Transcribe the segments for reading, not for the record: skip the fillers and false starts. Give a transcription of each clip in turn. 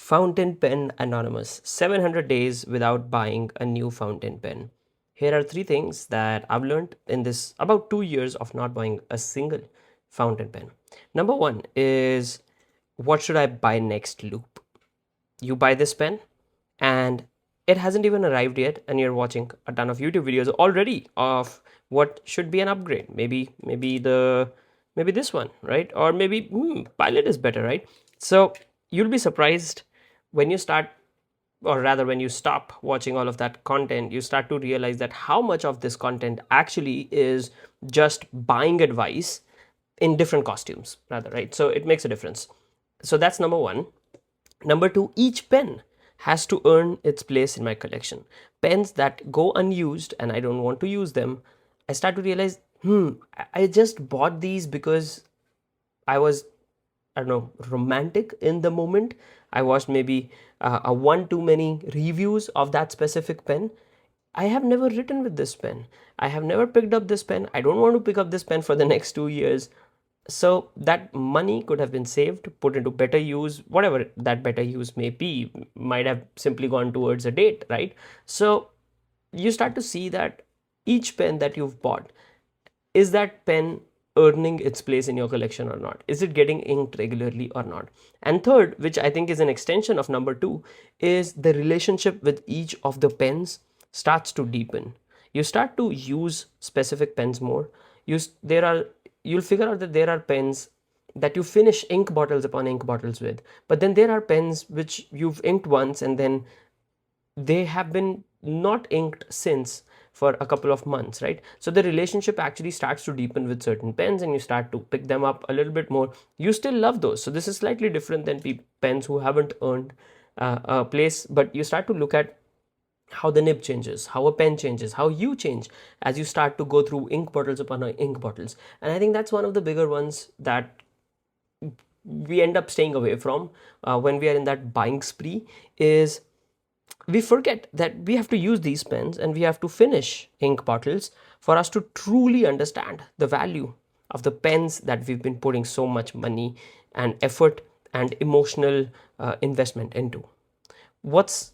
Fountain Pen Anonymous 700 Days Without Buying a New Fountain Pen. Here are three things that I've learned in this about 2 years of not buying a single fountain pen. Number one is, what should I buy next loop? You buy this pen and it hasn't even arrived yet, and you're watching a ton of YouTube videos already of what should be an upgrade. Maybe this one, right? Or maybe Pilot is better, right? So you'll be surprised when you start, or rather when you stop watching all of that content, you start to realize that how much of this content actually is just buying advice in different costumes, rather, right? So it makes a difference. So that's number one. Number two, each pen has to earn its place in my collection. Pens that go unused and I don't want to use them, I start to realize, I just bought these because I was, I don't know, romantic in the moment. I watched maybe a one too many reviews of that specific pen. I have never written with this pen. I have never picked up this pen. I don't want to pick up this pen for the next 2 years. So that money could have been saved, put into better use, whatever that better use may be, might have simply gone towards a date, right? So you start to see that each pen that you've bought, is that pen earning its place in your collection or not? Is it getting inked regularly or not? And third, which I think is an extension of number two, is the relationship with each of the pens starts to deepen. You start to use specific pens more. You'll figure out that there are pens that you finish ink bottles upon ink bottles with, but then there are pens which you've inked once and then they have been not inked since for a couple of months, right? So the relationship actually starts to deepen with certain pens and you start to pick them up a little bit more. You still love those. So this is slightly different than pens who haven't earned a place, but you start to look at how the nib changes, how a pen changes, how you change as you start to go through ink bottles upon ink bottles. And I think that's one of the bigger ones that we end up staying away from when we are in that buying spree, is we forget that we have to use these pens and we have to finish ink bottles for us to truly understand the value of the pens that we've been putting so much money and effort and emotional investment into. What's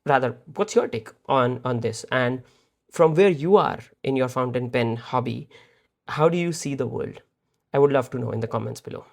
what's your take on this? And from where you are in your fountain pen hobby, how do you see the world? I would love to know in the comments below.